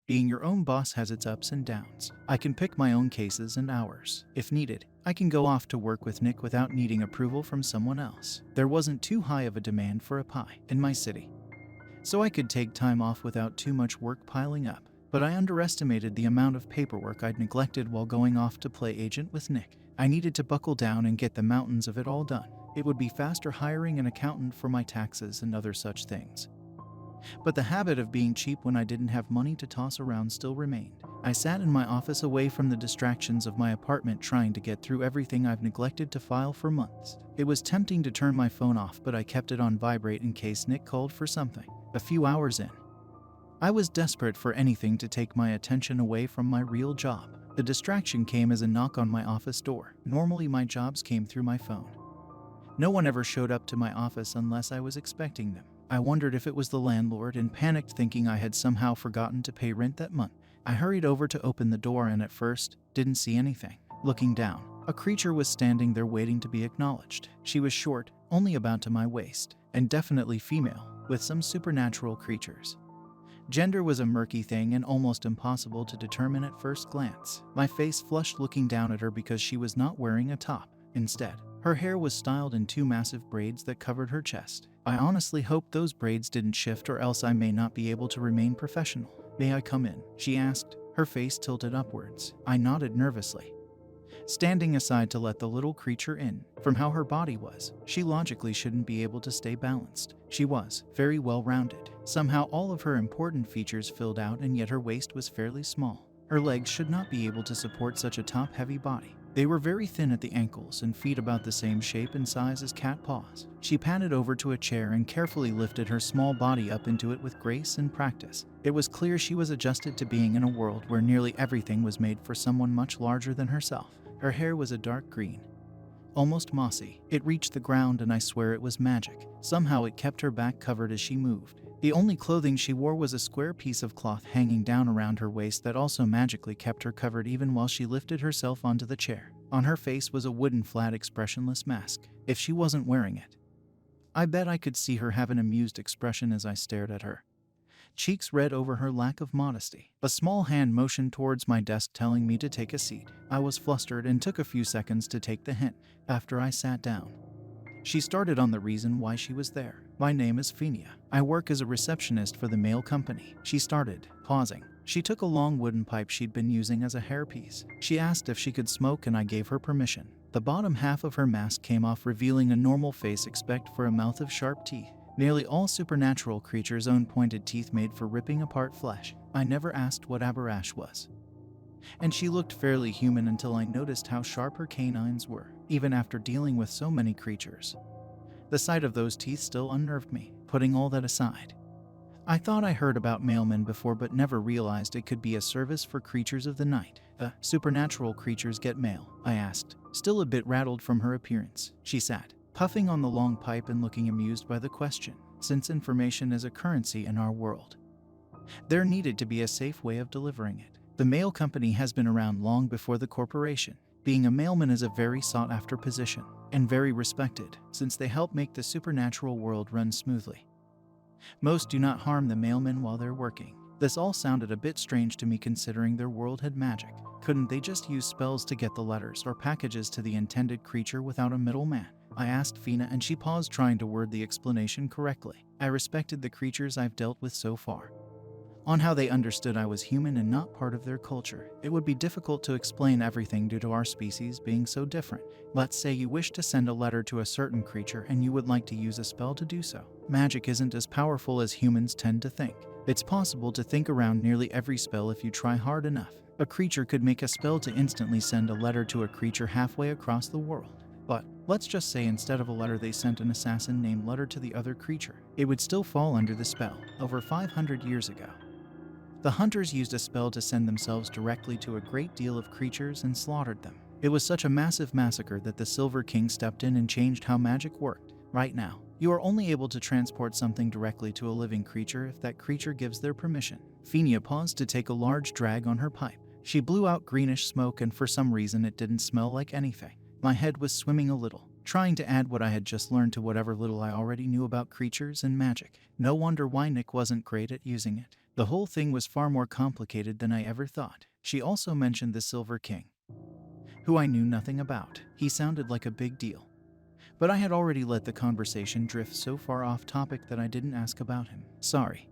Being your own boss has its ups and downs. I can pick my own cases and hours. If needed, I can go off to work with Nick without needing approval from someone else. There wasn't too high of a demand for a pie in my city, so I could take time off without too much work piling up. But I underestimated the amount of paperwork I'd neglected while going off to play agent with Nick. I needed to buckle down and get the mountains of it all done. It would be faster hiring an accountant for my taxes and other such things. But the habit of being cheap when I didn't have money to toss around still remained. I sat in my office away from the distractions of my apartment trying to get through everything I've neglected to file for months. It was tempting to turn my phone off, but I kept it on vibrate in case Nick called for something. A few hours in, I was desperate for anything to take my attention away from my real job. The distraction came as a knock on my office door. Normally my jobs came through my phone. No one ever showed up to my office unless I was expecting them. I wondered if it was the landlord and panicked, thinking I had somehow forgotten to pay rent that month. I hurried over to open the door and at first didn't see anything. Looking down, a creature was standing there waiting to be acknowledged. She was short, only about to my waist, and definitely female, with some supernatural creatures. Gender was a murky thing and almost impossible to determine at first glance. My face flushed looking down at her because she was not wearing a top. Instead, her hair was styled in two massive braids that covered her chest. I honestly hoped those braids didn't shift, or else I may not be able to remain professional. "May I come in?" she asked, her face tilted upwards. I nodded nervously, standing aside to let the little creature in. From how her body was, she logically shouldn't be able to stay balanced. She was very well rounded. Somehow all of her important features filled out, and yet her waist was fairly small. Her legs should not be able to support such a top-heavy body. They were very thin at the ankles and feet about the same shape and size as cat paws. She patted over to a chair and carefully lifted her small body up into it with grace and practice. It was clear she was adjusted to being in a world where nearly everything was made for someone much larger than herself. Her hair was a dark green, almost mossy. It reached the ground, and I swear it was magic. Somehow it kept her back covered as she moved. The only clothing she wore was a square piece of cloth hanging down around her waist that also magically kept her covered even while she lifted herself onto the chair. On her face was a wooden, flat, expressionless mask. If she wasn't wearing it, I bet I could see her have an amused expression as I stared at her, cheeks red over her lack of modesty. A small hand motioned towards my desk, telling me to take a seat. I was flustered and took a few seconds to take the hint. After I sat down, she started on the reason why she was there. "My name is Fenia. I work as a receptionist for the mail company," she started, pausing. She took a long wooden pipe she'd been using as a hairpiece. She asked if she could smoke, and I gave her permission. The bottom half of her mask came off, revealing a normal face except for a mouth of sharp teeth. Nearly all supernatural creatures own pointed teeth made for ripping apart flesh. I never asked what Abarash was, and she looked fairly human until I noticed how sharp her canines were. Even after dealing with so many creatures, the sight of those teeth still unnerved me. Putting all that aside, I thought I heard about mailmen before, but never realized it could be a service for creatures of the night. Supernatural creatures get mail?" I asked, still a bit rattled from her appearance. She sat, puffing on the long pipe and looking amused by the question. Since information is a currency in our world, there needed to be a safe way of delivering it. The mail company has been around long before the corporation. Being a mailman is a very sought-after position, and very respected, since they help make the supernatural world run smoothly. Most do not harm the mailmen while they're working. This all sounded a bit strange to me, considering their world had magic. Couldn't they just use spells to get the letters or packages to the intended creature without a middleman? I asked Fina, and she paused, trying to word the explanation correctly. I respected the creatures I've dealt with so far, on how they understood I was human and not part of their culture. It would be difficult to explain everything due to our species being so different. Let's say you wish to send a letter to a certain creature and you would like to use a spell to do so. Magic isn't as powerful as humans tend to think. It's possible to think around nearly every spell if you try hard enough. A creature could make a spell to instantly send a letter to a creature halfway across the world. But let's just say instead of a letter they sent an assassin named letter to the other creature. It would still fall under the spell. Over 500 years ago, the hunters used a spell to send themselves directly to a great deal of creatures and slaughtered them. It was such a massive massacre that the Silver King stepped in and changed how magic worked. Right now, you are only able to transport something directly to a living creature if that creature gives their permission. Fenia paused to take a large drag on her pipe. She blew out greenish smoke, and for some reason it didn't smell like anything. My head was swimming a little, trying to add what I had just learned to whatever little I already knew about creatures and magic. No wonder why Nick wasn't great at using it. The whole thing was far more complicated than I ever thought. She also mentioned the Silver King, who I knew nothing about. He sounded like a big deal, but I had already let the conversation drift so far off topic that I didn't ask about him. Sorry,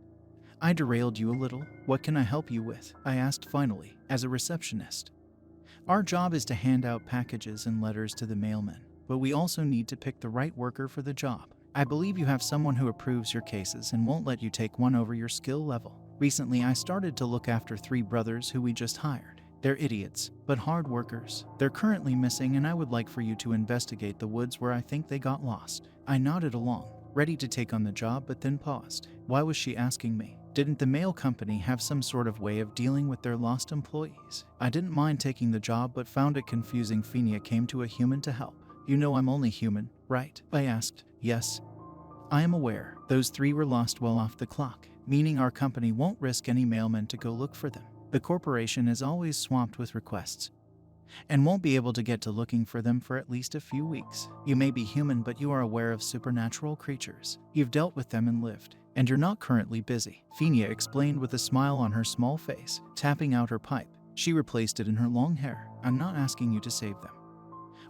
I derailed you a little. What can I help you with? I asked finally, as a receptionist. Our job is to hand out packages and letters to the mailmen, but we also need to pick the right worker for the job. I believe you have someone who approves your cases and won't let you take one over your skill level. Recently, I started to look after 3 brothers who we just hired. They're idiots, but hard workers. They're currently missing, and I would like for you to investigate the woods where I think they got lost. I nodded along, ready to take on the job, but then paused. Why was she asking me? Didn't the mail company have some sort of way of dealing with their lost employees? I didn't mind taking the job, but found it confusing. Phinia came to a human to help. You know I'm only human, right? I asked. Yes. I am aware. Those 3 were lost well off the clock, meaning our company won't risk any mailmen to go look for them. The corporation is always swamped with requests and won't be able to get to looking for them for at least a few weeks. You may be human, but you are aware of supernatural creatures. You've dealt with them and lived, and you're not currently busy. Phinia explained with a smile on her small face, tapping out her pipe. She replaced it in her long hair. I'm not asking you to save them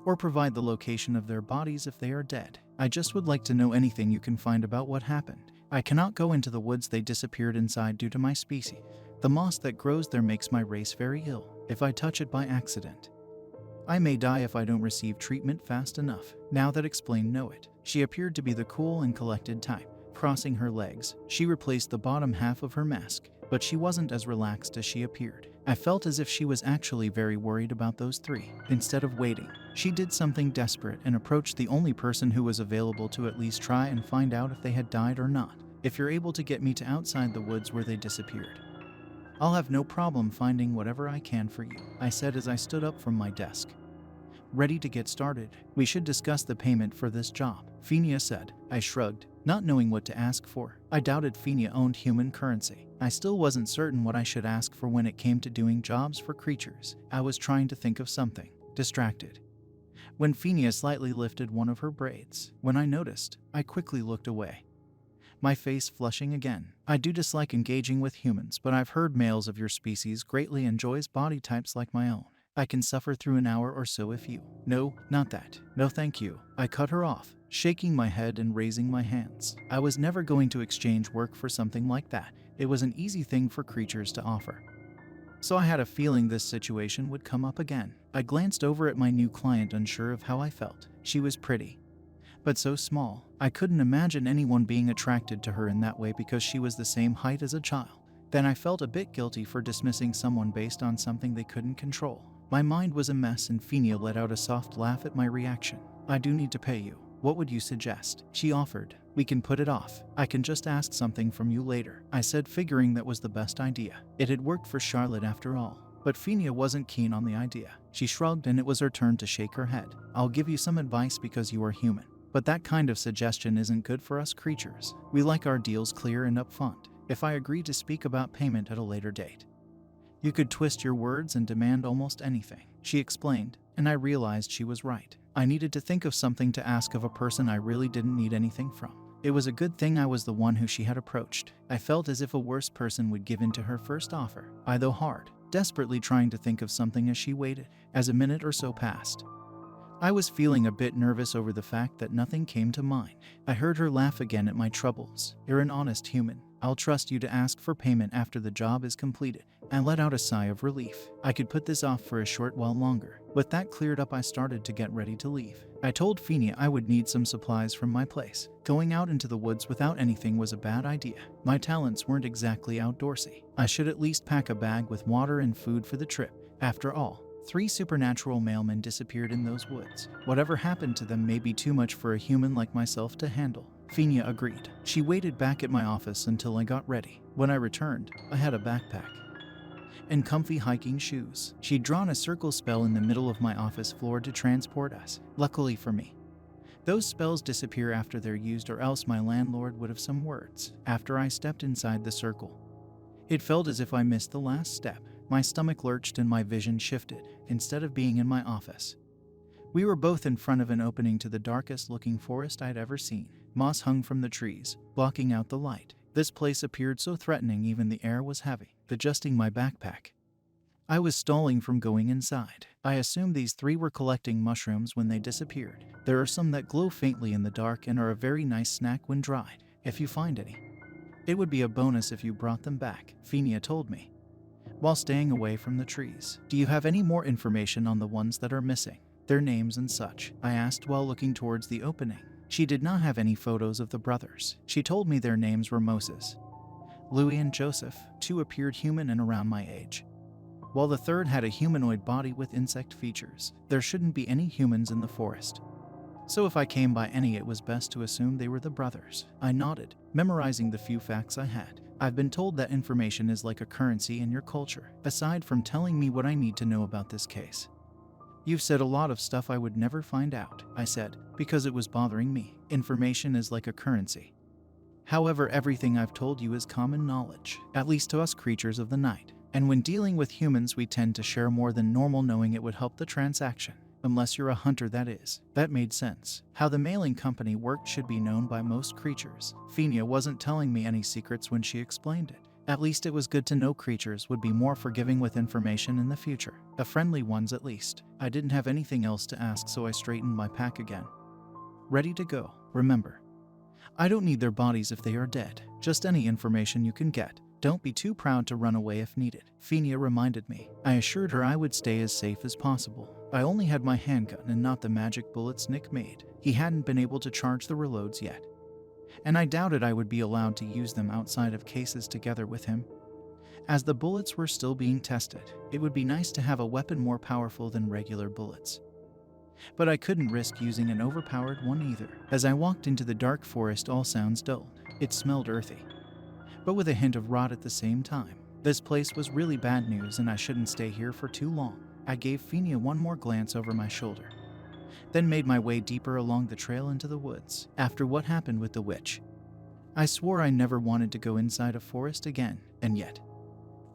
or provide the location of their bodies if they are dead. I just would like to know anything you can find about what happened. I cannot go into the woods they disappeared inside due to my species. The moss that grows there makes my race very ill. If I touch it by accident, I may die if I don't receive treatment fast enough. Now that explained, know it. She appeared to be the cool and collected type. Crossing her legs, she replaced the bottom half of her mask, but she wasn't as relaxed as she appeared. I felt as if she was actually very worried about those 3. Instead of waiting, she did something desperate and approached the only person who was available to at least try and find out if they had died or not. If you're able to get me to outside the woods where they disappeared, I'll have no problem finding whatever I can for you, I said as I stood up from my desk, ready to get started. We should discuss the payment for this job, Phinia said. I shrugged, not knowing what to ask for. I doubted Phinia owned human currency. I still wasn't certain what I should ask for when it came to doing jobs for creatures. I was trying to think of something, distracted, when Phinia slightly lifted one of her braids. When I noticed, I quickly looked away, my face flushing again. I do dislike engaging with humans, but I've heard males of your species greatly enjoys body types like my own. I can suffer through an hour or so if you... No, not that. No thank you. I cut her off, shaking my head and raising my hands. I was never going to exchange work for something like that. It was an easy thing for creatures to offer, so I had a feeling this situation would come up again. I glanced over at my new client, unsure of how I felt. She was pretty, but so small. I couldn't imagine anyone being attracted to her in that way because she was the same height as a child. Then I felt a bit guilty for dismissing someone based on something they couldn't control. My mind was a mess, and Phinia let out a soft laugh at my reaction. I do need to pay you. What would you suggest? She offered. We can put it off. I can just ask something from you later, I said, figuring that was the best idea. It had worked for Charlotte after all. But Phinia wasn't keen on the idea. She shrugged, and it was her turn to shake her head. I'll give you some advice because you are human, but that kind of suggestion isn't good for us creatures. We like our deals clear and upfront. If I agree to speak about payment at a later date, you could twist your words and demand almost anything, she explained, and I realized she was right. I needed to think of something to ask of a person I really didn't need anything from. It was a good thing I was the one who she had approached. I felt as if a worse person would give in to her first offer. I, though hard, desperately trying to think of something as she waited. As a minute or so passed, I was feeling a bit nervous over the fact that nothing came to mind. I heard her laugh again at my troubles. You're an honest human. I'll trust you to ask for payment after the job is completed. I let out a sigh of relief. I could put this off for a short while longer. With that cleared up, I started to get ready to leave. I told Phinia I would need some supplies from my place. Going out into the woods without anything was a bad idea. My talents weren't exactly outdoorsy. I should at least pack a bag with water and food for the trip. After all, 3 supernatural mailmen disappeared in those woods. Whatever happened to them may be too much for a human like myself to handle. Phinia agreed. She waited back at my office until I got ready. When I returned, I had a backpack and comfy hiking shoes. She'd drawn a circle spell in the middle of my office floor to transport us. Luckily for me, those spells disappear after they're used, or else my landlord would have some words. After I stepped inside the circle, it felt as if I missed the last step. My stomach lurched and my vision shifted. Instead of being in my office, we were both in front of an opening to the darkest looking forest I'd ever seen. Moss hung from the trees, blocking out the light. This place appeared so threatening even the air was heavy. Adjusting my backpack, I was stalling from going inside. I assumed these three were collecting mushrooms when they disappeared. There are some that glow faintly in the dark and are a very nice snack when dried, if you find any. It would be a bonus if you brought them back, Fenia told me, while staying away from the trees. Do you have any more information on the ones that are missing? Their names and such? I asked while looking towards the opening. She did not have any photos of the brothers. She told me their names were Moses, Louis and Joseph. Two appeared human and around my age, while the third had a humanoid body with insect features. There shouldn't be any humans in the forest, so if I came by any, it was best to assume they were the brothers. I nodded, memorizing the few facts I had. I've been told that information is like a currency in your culture, aside from telling me what I need to know about this case. You've said a lot of stuff I would never find out, I said, because it was bothering me. Information is like a currency. However, everything I've told you is common knowledge, at least to us creatures of the night. And when dealing with humans, we tend to share more than normal, knowing it would help the transaction. Unless you're a hunter, that is. That made sense. How the mailing company worked should be known by most creatures. Fenia wasn't telling me any secrets when she explained it. At least it was good to know creatures would be more forgiving with information in the future. The friendly ones, at least. I didn't have anything else to ask, so I straightened my pack again, ready to go. Remember, I don't need their bodies if they are dead. Just any information you can get. Don't be too proud to run away if needed, Fenia reminded me. I assured her I would stay as safe as possible. I only had my handgun and not the magic bullets Nick made. He hadn't been able to charge the reloads yet, and I doubted I would be allowed to use them outside of cases together with him. As the bullets were still being tested, it would be nice to have a weapon more powerful than regular bullets. But I couldn't risk using an overpowered one either. As I walked into the dark forest, all sounds dulled. It smelled earthy, but with a hint of rot at the same time. This place was really bad news and I shouldn't stay here for too long. I gave Fenia one more glance over my shoulder, then made my way deeper along the trail into the woods. After what happened with the witch, I swore I never wanted to go inside a forest again, and yet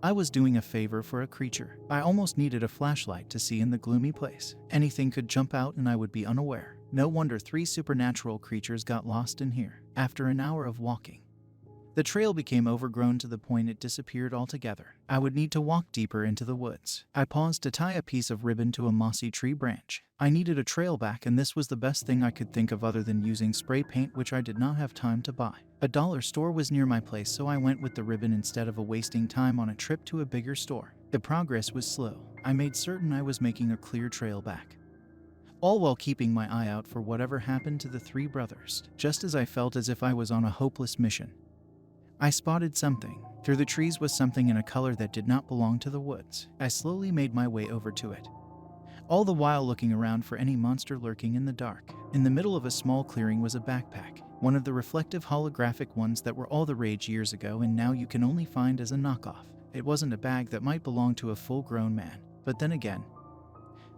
I was doing a favor for a creature. I almost needed a flashlight to see in the gloomy place. Anything could jump out and I would be unaware. No wonder 3 supernatural creatures got lost in here. After an hour of walking, the trail became overgrown to the point it disappeared altogether. I would need to walk deeper into the woods. I paused to tie a piece of ribbon to a mossy tree branch. I needed a trail back, and this was the best thing I could think of other than using spray paint, which I did not have time to buy. A dollar store was near my place, so I went with the ribbon instead of wasting time on a trip to a bigger store. The progress was slow. I made certain I was making a clear trail back, all while keeping my eye out for whatever happened to the 3 brothers. Just as I felt as if I was on a hopeless mission, I spotted something. Through the trees was something in a color that did not belong to the woods. I slowly made my way over to it, all the while looking around for any monster lurking in the dark. In the middle of a small clearing was a backpack, one of the reflective holographic ones that were all the rage years ago and now you can only find as a knockoff. It wasn't a bag that might belong to a full-grown man, but then again,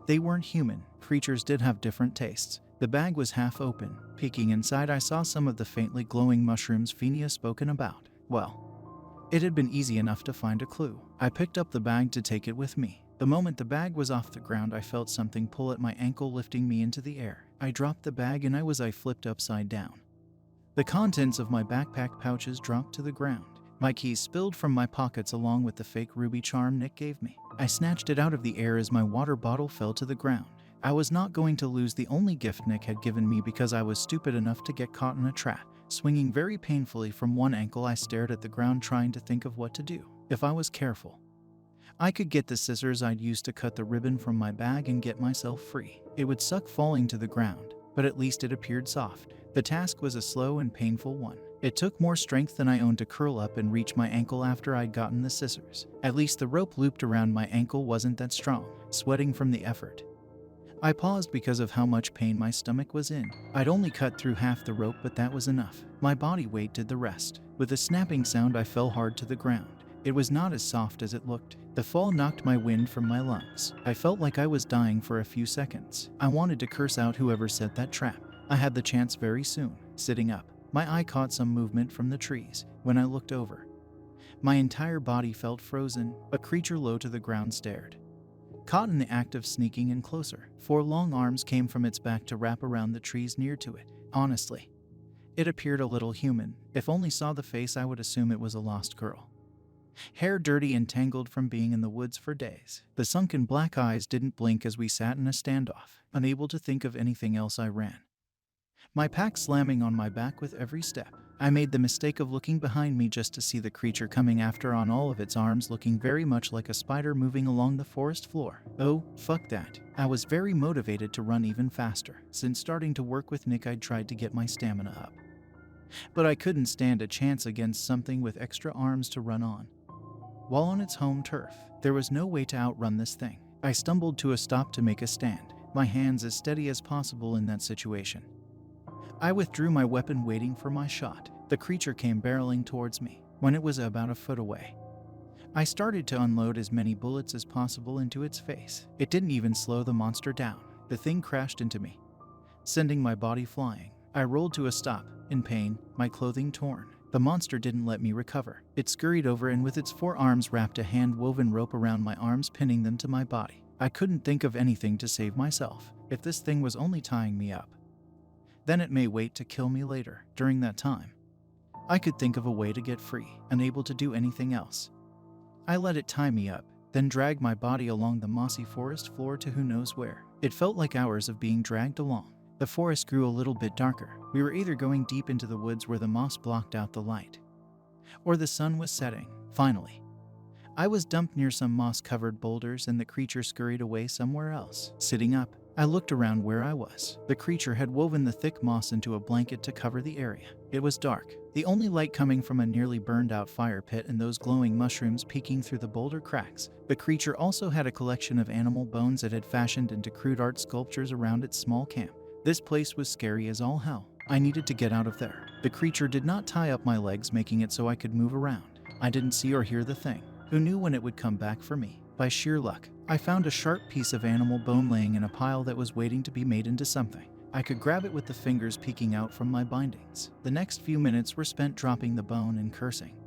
they weren't human. Creatures did have different tastes. The bag was half open. Peeking inside, I saw some of the faintly glowing mushrooms Fenia spoken about. Well, it had been easy enough to find a clue. I picked up the bag to take it with me. The moment the bag was off the ground, I felt something pull at my ankle, lifting me into the air. I dropped the bag and I flipped upside down. The contents of my backpack pouches dropped to the ground. My keys spilled from my pockets along with the fake ruby charm Nick gave me. I snatched it out of the air as my water bottle fell to the ground. I was not going to lose the only gift Nick had given me because I was stupid enough to get caught in a trap. Swinging very painfully from one ankle, I stared at the ground trying to think of what to do. If I was careful, I could get the scissors I'd used to cut the ribbon from my bag and get myself free. It would suck falling to the ground, but at least it appeared soft. The task was a slow and painful one. It took more strength than I owned to curl up and reach my ankle after I'd gotten the scissors. At least the rope looped around my ankle wasn't that strong. Sweating from the effort, I paused because of how much pain my stomach was in. I'd only cut through half the rope, but that was enough. My body weight did the rest. With a snapping sound, I fell hard to the ground. It was not as soft as it looked. The fall knocked my wind from my lungs. I felt like I was dying for a few seconds. I wanted to curse out whoever set that trap. I had the chance very soon. Sitting up, my eye caught some movement from the trees. When I looked over, my entire body felt frozen. A creature low to the ground stared, caught in the act of sneaking in closer. 4 long arms came from its back to wrap around the trees near to it. Honestly, It appeared a little human. If only saw the face, I would assume it was a lost girl. Hair dirty and tangled from being in the woods for days. The sunken black eyes didn't blink as we sat in a standoff. Unable to think of anything else, I ran, my pack slamming on my back with every step. I made the mistake of looking behind me just to see the creature coming after on all of its arms, looking very much like a spider moving along the forest floor. Oh, fuck that. I was very motivated to run even faster. Since starting to work with Nick, I'd tried to get my stamina up. But I couldn't stand a chance against something with extra arms to run on. While on its home turf, there was no way to outrun this thing. I stumbled to a stop to make a stand, my hands as steady as possible in that situation. I withdrew my weapon, waiting for my shot. The creature came barreling towards me. When it was about a foot away, I started to unload as many bullets as possible into its face. It didn't even slow the monster down. The thing crashed into me, sending my body flying. I rolled to a stop, in pain, my clothing torn. The monster didn't let me recover. It scurried over and with its forearms wrapped a hand-woven rope around my arms, pinning them to my body. I couldn't think of anything to save myself. If this thing was only tying me up, then it may wait to kill me later. During that time, I could think of a way to get free, unable to do anything else. I let it tie me up, then drag my body along the mossy forest floor to who knows where. It felt like hours of being dragged along. The forest grew a little bit darker. We were either going deep into the woods where the moss blocked out the light, or the sun was setting. Finally, I was dumped near some moss-covered boulders and the creature scurried away somewhere else. Sitting up, I looked around where I was. The creature had woven the thick moss into a blanket to cover the area. It was dark, the only light coming from a nearly burned-out fire pit and those glowing mushrooms peeking through the boulder cracks. The creature also had a collection of animal bones it had fashioned into crude art sculptures around its small camp. This place was scary as all hell. I needed to get out of there. The creature did not tie up my legs, making it so I could move around. I didn't see or hear the thing. Who knew when it would come back for me? By sheer luck, I found a sharp piece of animal bone laying in a pile that was waiting to be made into something. I could grab it with the fingers peeking out from my bindings. The next few minutes were spent dropping the bone and cursing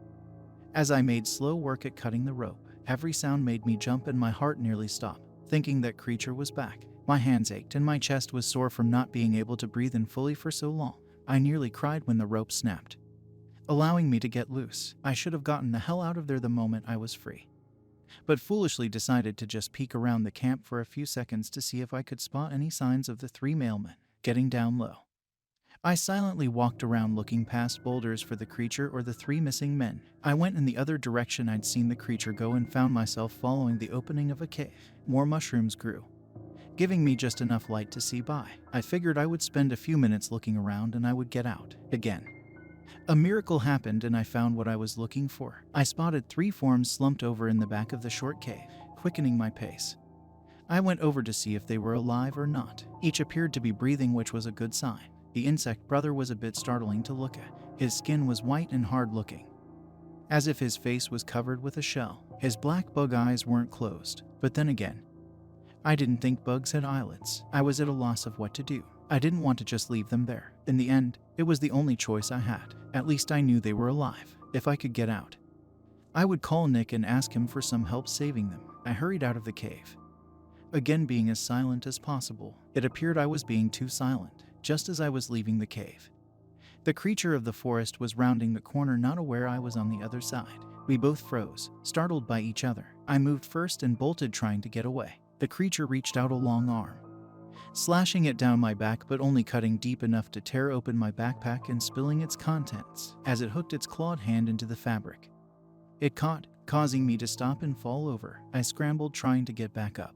as I made slow work at cutting the rope. Every sound made me jump and my heart nearly stopped, thinking that creature was back. My hands ached and my chest was sore from not being able to breathe in fully for so long. I nearly cried when the rope snapped, allowing me to get loose. I should have gotten the hell out of there the moment I was free, but foolishly decided to just peek around the camp for a few seconds to see if I could spot any signs of the three mailmen getting down low. I silently walked around looking past boulders for the creature or the three missing men. I went in the other direction I'd seen the creature go and found myself following the opening of a cave. More mushrooms grew, giving me just enough light to see by. I figured I would spend a few minutes looking around and I would get out. Again, a miracle happened and I found what I was looking for. I spotted three forms slumped over in the back of the short cave, quickening my pace. I went over to see if they were alive or not. Each appeared to be breathing, which was a good sign. The insect brother was a bit startling to look at. His skin was white and hard-looking, as if his face was covered with a shell. His black bug eyes weren't closed, but then again, I didn't think bugs had eyelids. I was at a loss of what to do. I didn't want to just leave them there. In the end, it was the only choice I had. At least I knew they were alive. If I could get out, I would call Nick and ask him for some help saving them. I hurried out of the cave, again being as silent as possible. It appeared I was being too silent. Just as I was leaving the cave, the creature of the forest was rounding the corner, not aware I was on the other side. We both froze, startled by each other. I moved first and bolted, trying to get away. The creature reached out a long arm, slashing it down my back but only cutting deep enough to tear open my backpack and spilling its contents. As it hooked its clawed hand into the fabric, it caught, causing me to stop and fall over. I scrambled, trying to get back up,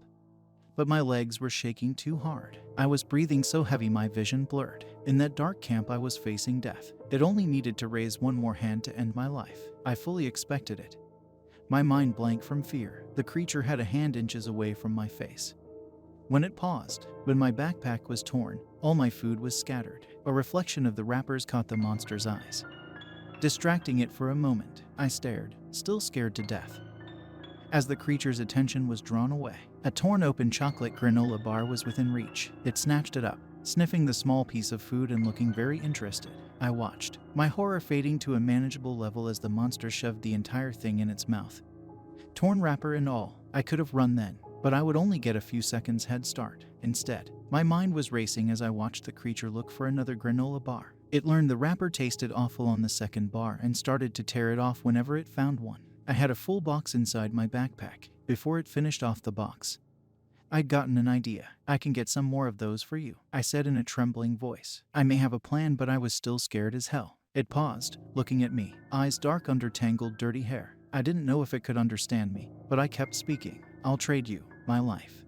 but my legs were shaking too hard. I was breathing so heavy my vision blurred. In that dark camp I was facing death. It only needed to raise one more hand to end my life. I fully expected it, my mind blank from fear. The creature had a hand inches away from my face when it paused. When my backpack was torn, all my food was scattered. A reflection of the wrappers caught the monster's eyes, distracting it for a moment. I stared, still scared to death, as the creature's attention was drawn away. A torn open chocolate granola bar was within reach. It snatched it up, sniffing the small piece of food and looking very interested. I watched, my horror fading to a manageable level as the monster shoved the entire thing in its mouth, torn wrapper and all. I could have run then, but I would only get a few seconds head start. Instead, my mind was racing as I watched the creature look for another granola bar. It learned the wrapper tasted awful on the second bar and started to tear it off whenever it found one. I had a full box inside my backpack. Before it finished off the box, I'd gotten an idea. I can get some more of those for you, I said in a trembling voice. I may have a plan, but I was still scared as hell. It paused, looking at me, eyes dark under tangled dirty hair. I didn't know if it could understand me, but I kept speaking. I'll trade you my life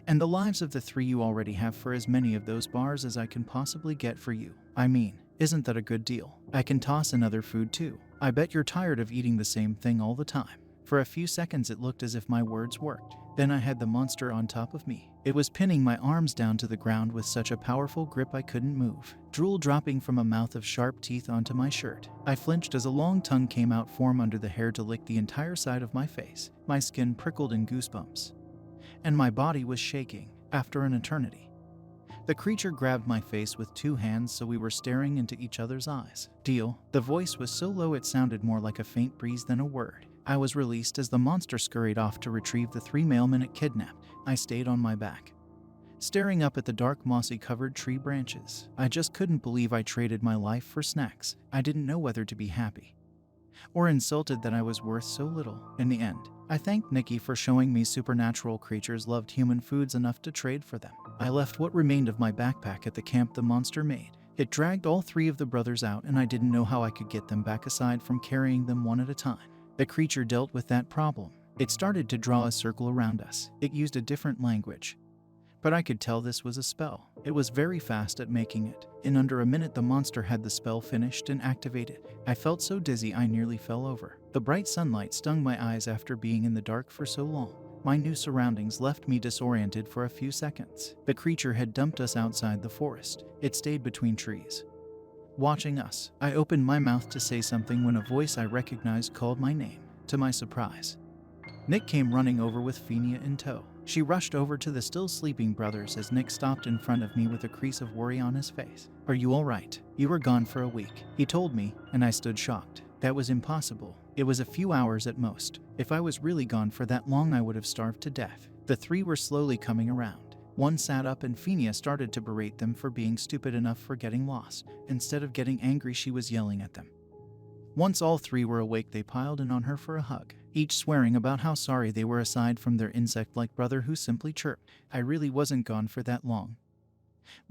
and the lives of the 3 you already have for as many of those bars as I can possibly get for you. I mean, isn't that a good deal? I can toss in other food too. I bet you're tired of eating the same thing all the time. For a few seconds it looked as if my words worked. Then I had the monster on top of me. It was pinning my arms down to the ground with such a powerful grip I couldn't move. Drool dropping from a mouth of sharp teeth onto my shirt. I flinched as a long tongue came out from under the hair to lick the entire side of my face. My skin prickled in goosebumps, and my body was shaking. After an eternity, the creature grabbed my face with 2 hands, so we were staring into each other's eyes. Deal. The voice was so low it sounded more like a faint breeze than a word. I was released as the monster scurried off to retrieve the 3 mailmen it kidnapped. I stayed on my back, staring up at the dark mossy-covered tree branches. I just couldn't believe I traded my life for snacks. I didn't know whether to be happy or insulted that I was worth so little. In the end, I thanked Nikki for showing me supernatural creatures loved human foods enough to trade for them. I left what remained of my backpack at the camp the monster made. It dragged all 3 of the brothers out, and I didn't know how I could get them back aside from carrying them one at a time. The creature dealt with that problem. It started to draw a circle around us. It used a different language, but I could tell this was a spell. It was very fast at making it. In under a minute the monster had the spell finished and activated. I felt so dizzy I nearly fell over. The bright sunlight stung my eyes after being in the dark for so long. My new surroundings left me disoriented for a few seconds. The creature had dumped us outside the forest. It stayed between trees, watching us. I opened my mouth to say something when a voice I recognized called my name. To my surprise, Nick came running over with Fenia in tow. She rushed over to the still sleeping brothers as Nick stopped in front of me with a crease of worry on his face. Are you all right? You were gone for a week, he told me, and I stood shocked. That was impossible. It was a few hours at most. If I was really gone for that long, I would have starved to death. The 3 were slowly coming around. One sat up and Fenia started to berate them for being stupid enough for getting lost. Instead of getting angry, she was yelling at them. Once all 3 were awake, they piled in on her for a hug, each swearing about how sorry they were aside from their insect-like brother who simply chirped. I really wasn't gone for that long,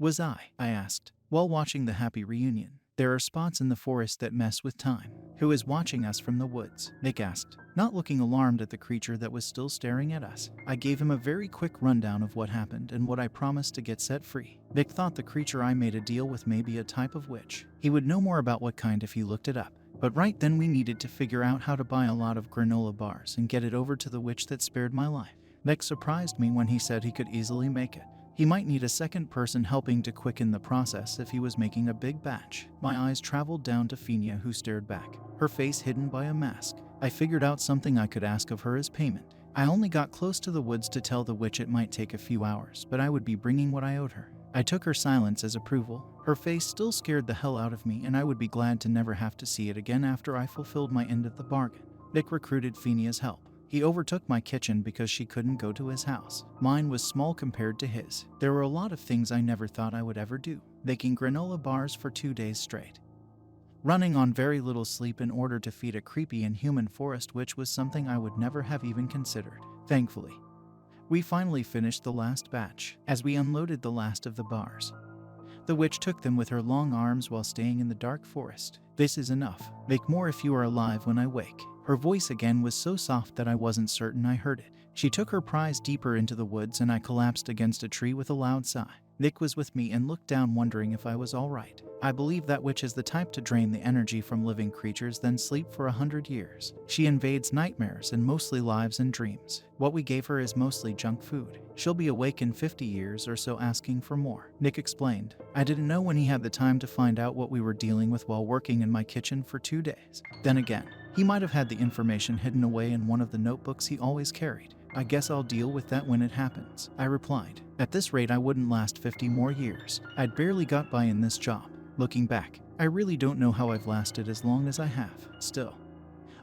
was I? I asked, while watching the happy reunion. There are spots in the forest that mess with time. Who is watching us from the woods? Nick asked, not looking alarmed at the creature that was still staring at us. I gave him a very quick rundown of what happened and what I promised to get set free. Nick thought the creature I made a deal with may be a type of witch. He would know more about what kind if he looked it up. But right then we needed to figure out how to buy a lot of granola bars and get it over to the witch that spared my life. Nick surprised me when he said he could easily make it. He might need a second person helping to quicken the process if he was making a big batch. My eyes traveled down to Fenia, who stared back, her face hidden by a mask. I figured out something I could ask of her as payment. I only got close to the woods to tell the witch it might take a few hours, but I would be bringing what I owed her. I took her silence as approval. Her face still scared the hell out of me, and I would be glad to never have to see it again after I fulfilled my end of the bargain. Nick recruited Fenia's help. He overtook my kitchen because she couldn't go to his house. Mine was small compared to his. There were a lot of things I never thought I would ever do. Baking granola bars for 2 days straight, running on very little sleep in order to feed a creepy and human forest witch was something I would never have even considered. Thankfully, we finally finished the last batch. As we unloaded the last of the bars, the witch took them with her long arms while staying in the dark forest. This is enough. Make more if you are alive when I wake. Her voice again was so soft that I wasn't certain I heard it. She took her prize deeper into the woods and I collapsed against a tree with a loud sigh. Nick was with me and looked down wondering if I was all right. I believe that witch is the type to drain the energy from living creatures then sleep for 100 years. She invades nightmares and mostly lives and dreams. What we gave her is mostly junk food. She'll be awake in 50 years or so asking for more, Nick explained. I didn't know when he had the time to find out what we were dealing with while working in my kitchen for 2 days. Then again, he might have had the information hidden away in one of the notebooks he always carried. I guess I'll deal with that when it happens, I replied. At this rate, I wouldn't last 50 more years. I'd barely got by in this job. Looking back, I really don't know how I've lasted as long as I have. Still,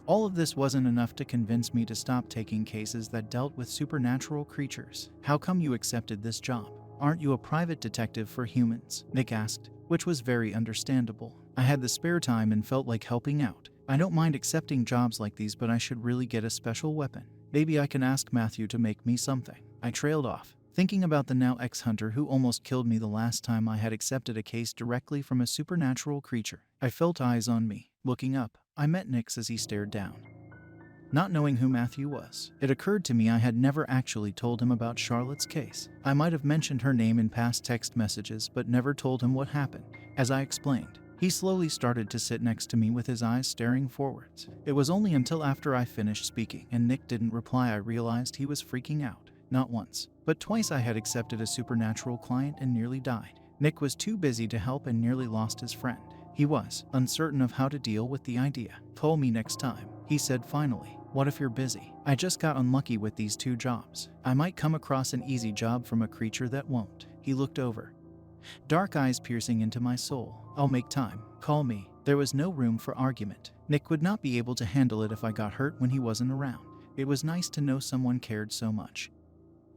all of this wasn't enough to convince me to stop taking cases that dealt with supernatural creatures. How come you accepted this job? aren't you a private detective for humans?" Nick asked, which was very understandable. I had the spare time and felt like helping out. I don't mind accepting jobs like these, but I should really get a special weapon. Maybe I can ask Matthew to make me something. I trailed off, thinking about the now ex-hunter who almost killed me the last time I had accepted a case directly from a supernatural creature. I felt eyes on me. Looking up, I met Nick's as he stared down. Not knowing who Matthew was, it occurred to me I had never actually told him about Charlotte's case. I might have mentioned her name in past text messages, but never told him what happened. As I explained, he slowly started to sit next to me with his eyes staring forwards. It was only until after I finished speaking and Nick didn't reply I realized he was freaking out. Not once, but twice I had accepted a supernatural client and nearly died. Nick was too busy to help and nearly lost his friend. He was uncertain of how to deal with the idea. "Call me next time," he said finally. "What if you're busy? I just got unlucky with these 2 jobs. I might come across an easy job from a creature that won't." He looked over, dark eyes piercing into my soul. "I'll make time. Call me." There was no room for argument. Nick would not be able to handle it if I got hurt when he wasn't around. It was nice to know someone cared so much,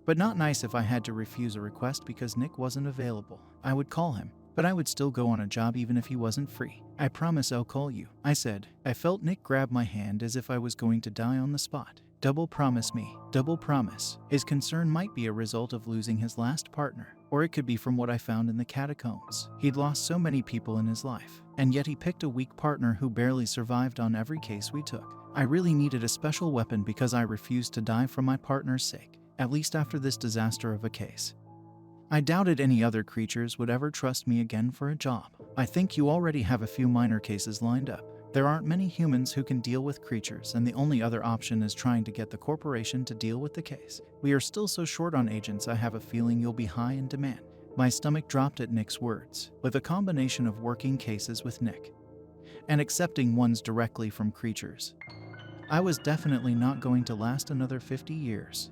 but not nice if I had to refuse a request because Nick wasn't available. I would call him, but I would still go on a job even if he wasn't free. "I promise I'll call you," I said. I felt Nick grab my hand as if I was going to die on the spot. "Double promise me. Double promise." His concern might be a result of losing his last partner, or it could be from what I found in the catacombs. He'd lost so many people in his life, and yet he picked a weak partner who barely survived on every case we took. I really needed a special weapon because I refused to die for my partner's sake, at least after this disaster of a case. I doubted any other creatures would ever trust me again for a job. "I think you already have a few minor cases lined up. There aren't many humans who can deal with creatures, and the only other option is trying to get the corporation to deal with the case. We are still so short on agents, I have a feeling you'll be high in demand." My stomach dropped at Nick's words. With a combination of working cases with Nick and accepting ones directly from creatures, I was definitely not going to last another 50 years.